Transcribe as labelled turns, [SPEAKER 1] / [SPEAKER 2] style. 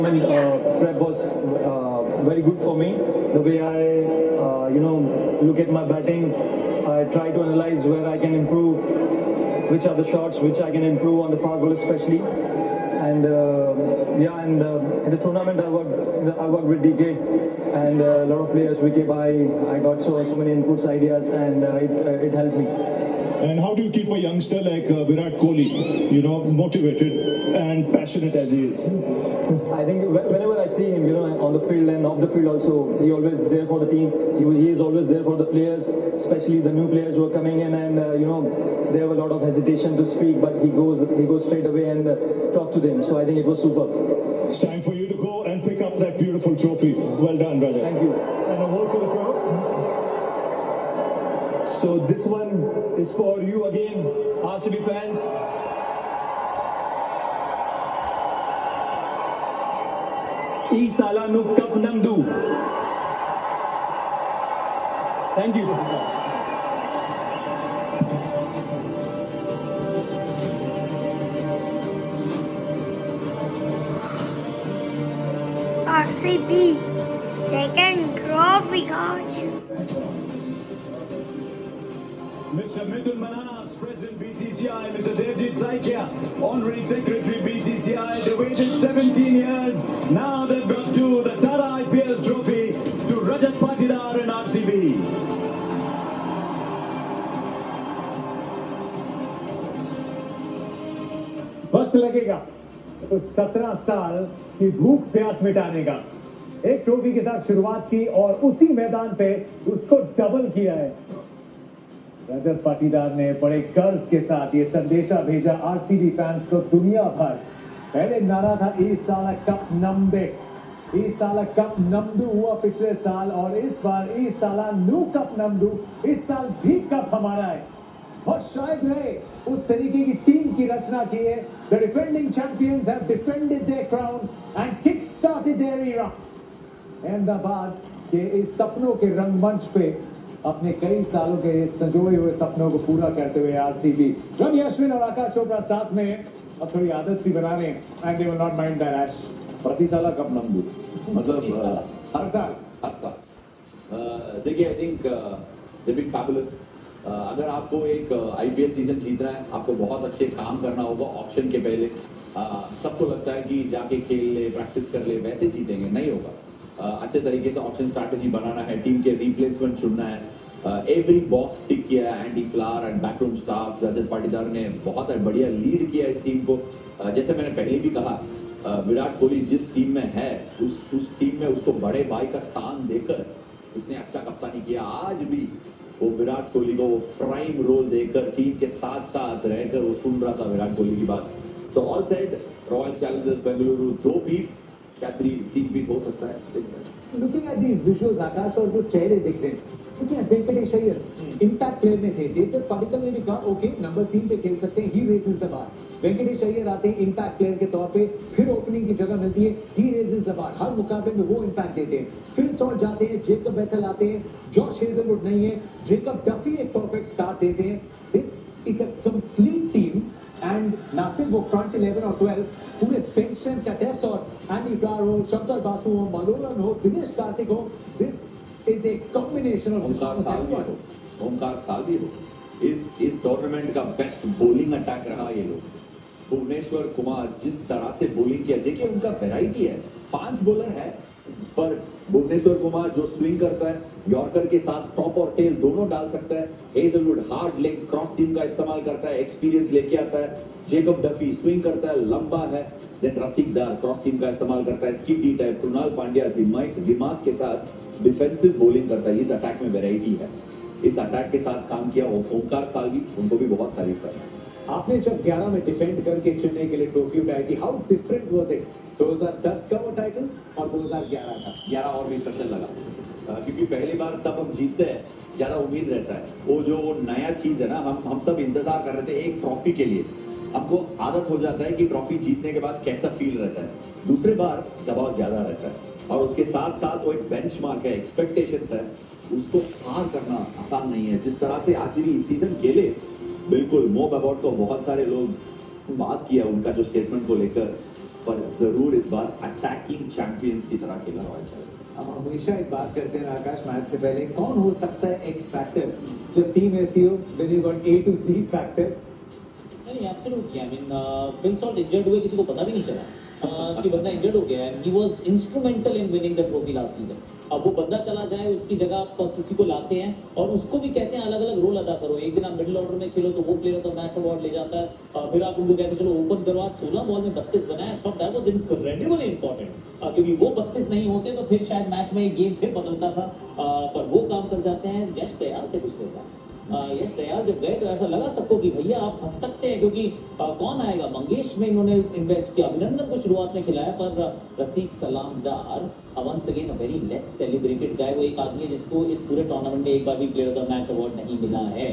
[SPEAKER 1] Prep was very good for me. The way I, look at my batting, I try to analyze where I can improve, which are the shots which I can improve on the fast ball especially. And in the tournament I worked with DK and a lot of players. I got so many inputs, ideas, and it helped me.
[SPEAKER 2] And how do you keep a youngster like Virat Kohli, motivated and passionate as he is?
[SPEAKER 1] I think whenever I see him, on the field and off the field also, he always there for the team. He is always there for the players, especially the new players who are coming in, and they have a lot of hesitation to speak, but he goes straight away and talk to them. So I think it was super.
[SPEAKER 2] It's time for you to go and pick up that beautiful trophy. Well done, brother.
[SPEAKER 1] Thank you.
[SPEAKER 2] And a word for the crowd.
[SPEAKER 1] So this one is for you again, RCB fans. E Sala nu Cup Namdu. Thank you.
[SPEAKER 3] RCB second trophy, guys.
[SPEAKER 2] Mr. Mithun Manas, President BCCI, Mr. Devjit Saikia, Honorary Secretary BCCI, they waited 17 years. Now they've got to the Tata IPL trophy to Rajat Patidar and RCB.
[SPEAKER 4] वक्त लगेगा तो 17 साल की भूख प्यास मिटाने का। एक ट्रॉफी के साथ शुरुआत की और उसी मैदान पे उसको डबल किया है। रजत पाटीदार ने बड़े गर्व के साथ ये संदेशा भेजा आरसीबी फैंस को दुनिया भर। पहले नारा था इस साल कप नमदे, इस साल कप नमदू हुआ पिछले साल, और इस बार इस साल न्यू कप नमदू, इस साल भी कप हमारा है। बहुत शायद रहे उस तरीके की टीम की रचना की है। The defending champions have defended their crown and kick started their era. Ahmedabad के इस सपनों के रंगमंच पे अपने कई सालों के संजोए हुए सपनों को पूरा करते हुए आरसीबी, रवि अश्विन और आकाश चोपड़ा साथ में अब थोड़ी आदत सी बना रहे हैं। And they will not mind that ash.
[SPEAKER 5] प्रति साल कप नमदू मतलब
[SPEAKER 4] हर साल
[SPEAKER 5] देखिए, I think they been fabulous. अगर आपको एक आईपीएल सीजन जीतना है, आपको बहुत अच्छे काम करना होगा ऑक्शन के पहले। सबको लगता है कि जाके खेल ले, प्रैक्टिस कर ले, वैसे जीतेंगे, नहीं होगा। अच्छे तरीके से ऑप्शन स्ट्रैटेजी बनाना है, टीम के रिप्लेसमेंट चुनना है। एवरी बॉक्स टिक किया है Andy Flower and backroom staff. Rajat Patidar ने बहुत बढ़िया लीड किया इस टीम को। जैसे मैंने पहले भी कहा, विराट कोहली जिस टीम में है उस टीम में उसको बड़े भाई का स्थान देकर उसने अच्छा कप्तानी किया। आज भी वो विराट कोहली को प्राइम रोल देकर टीम के साथ साथ रहकर वो सुन रहा था विराट कोहली की बात। So all said, royal Challengers Bengaluru 2 पीट, क्या 3 पीट हो सकता है।
[SPEAKER 4] लुकिंग एट दीज विजुअल्स आकाश, और जो चेहरे दिख रहे हैं, looking at Venkatesh Iyer impact player में थे। देवदत्त पडिक्कल ने भी कहा ओके नंबर 3 पे खेल सकते हैं, he raises the bar. Venkatesh Iyer आते हैं इंपैक्ट प्लेयर के तौर पे, फिर ओपनिंग की जगह मिलती है, ही रेजेस द बार। हर मुकाबले में वो इंपैक्ट देते हैं। फिल सॉल्ट जाते हैं, जेकब बेथल आते हैं, जॉश हेजलवुड नहीं है, जेकब डफी एक परफेक्ट स्टार्ट देते हैं। This is a complete team and ना सिर्फ वो फ्रंट 11 और 12, पूरे बेंच स्ट्रेंथ का टेस्ट, और एंडी फ्लावर हो, शंकर बासु हो, मलोलन हो, दिनेश कार्तिक हो, this is a combination of
[SPEAKER 5] Omkar साल भी हो। इस टूर्नामेंट का बेस्ट बॉलिंग अटैक रहा ये लोग। भुवनेश्वर कुमार जिस तरह से बॉलिंग किया, देखिए उनका वैरायटी है, 5 बॉलर है, पर भुवनेश्वर कुमार जो स्विंग करता है, यॉर्कर के साथ टॉप और टेल दोनों डाल सकता है। हेजलवुड हार्ड लेग क्रॉस सीम का इस्तेमाल करता है, एक्सपीरियंस लेके आता है। जेकब डफी स्विंग करता है, लंबा है। देन रसिकदार क्रॉस सीम का इस्तेमाल करता है, स्किडी टाइप। कृणाल पांड्या दिमाग के साथ डिफेंसिव बॉलिंग करता है। इस अटैक में वैरायटी है। इस अटैक के साथ काम किया ओमकार सालवी, उनको भी बहुत तारीफ करना है।
[SPEAKER 4] आपने जब 11 में डिफेंड करके चेन्नई के लिए ट्रॉफी उठाई थी, हाउ डिफरेंट वाज इट? 2010 का वो टाइटल और 2011 का।
[SPEAKER 5] 11 और भी स्पेशल लगा, क्योंकि पहली बार तब हम जीतते हैं, ज्यादा उम्मीद रहता है। वो जो नया चीज है ना, हम सब इंतजार कर रहे थे एक ट्रॉफी के लिए। हमको आदत हो जाता है कि ट्रॉफी जीतने के बाद कैसा फील रहता है। दूसरी बार दबाव ज्यादा रहता है, और उसके साथ साथ वो एक बेंचमार्क है, एक्सपेक्टेशंस है, उसको पार करना आसान नहीं है। जिस तरह से आरसीबी इस सीजन खेले, बिल्कुल मोब अबाउट तो बहुत सारे लोग बात किया उनका जो स्टेटमेंट को लेकर, पर जरूर इस बार अटैकिंग चैंपियंस की तरह खेला रॉयल चैलेंजर्स।
[SPEAKER 4] हम हमेशा एक बात करते हैं आकाश मैच से पहले, कौन हो सकता है एक्स फैक्टर जब टीम ऐसी हो, when you got A to Z factors?
[SPEAKER 6] नहीं absolutely I mean Phil Salt injured हुए किसी को पता भी नहीं चला कि बंदा इंजर्ड हो गया and he was instrumental in winning the trophy last season. अब वो बंदा चला जाए उसकी जगह आप किसी को लाते हैं और उसको भी कहते हैं अलग अलग रोल अदा करो। एक दिन आप मिडिल ऑर्डर में खेलो तो वो प्लेयर तो मैच अवार्ड ले जाता है, फिर आप उनको कहते हैं चलो ओपन करो। आज 16 बॉल में 32 बनाया, thought that was incredibly important, क्योंकि वो 32 नहीं होते तो फिर शायद मैच में गेम फिर बदलता था, पर वो काम कर जाते हैं। यश दयाल थे पिछले साल, यश दयाल जब गए तो ऐसा लगा सबको कि भैया आप फंस सकते हैं, क्योंकि कौन आएगा। मंगेश में इन्होंने इन्वेस्ट किया, अभिनंदन को शुरुआत में खिलाया, पर Rasikh Salamdar once again a very less celebrated guy, वो एक आदमी है जिसको इस पूरे टूर्नामेंट में एक बार भी player of the match award नहीं मिला है।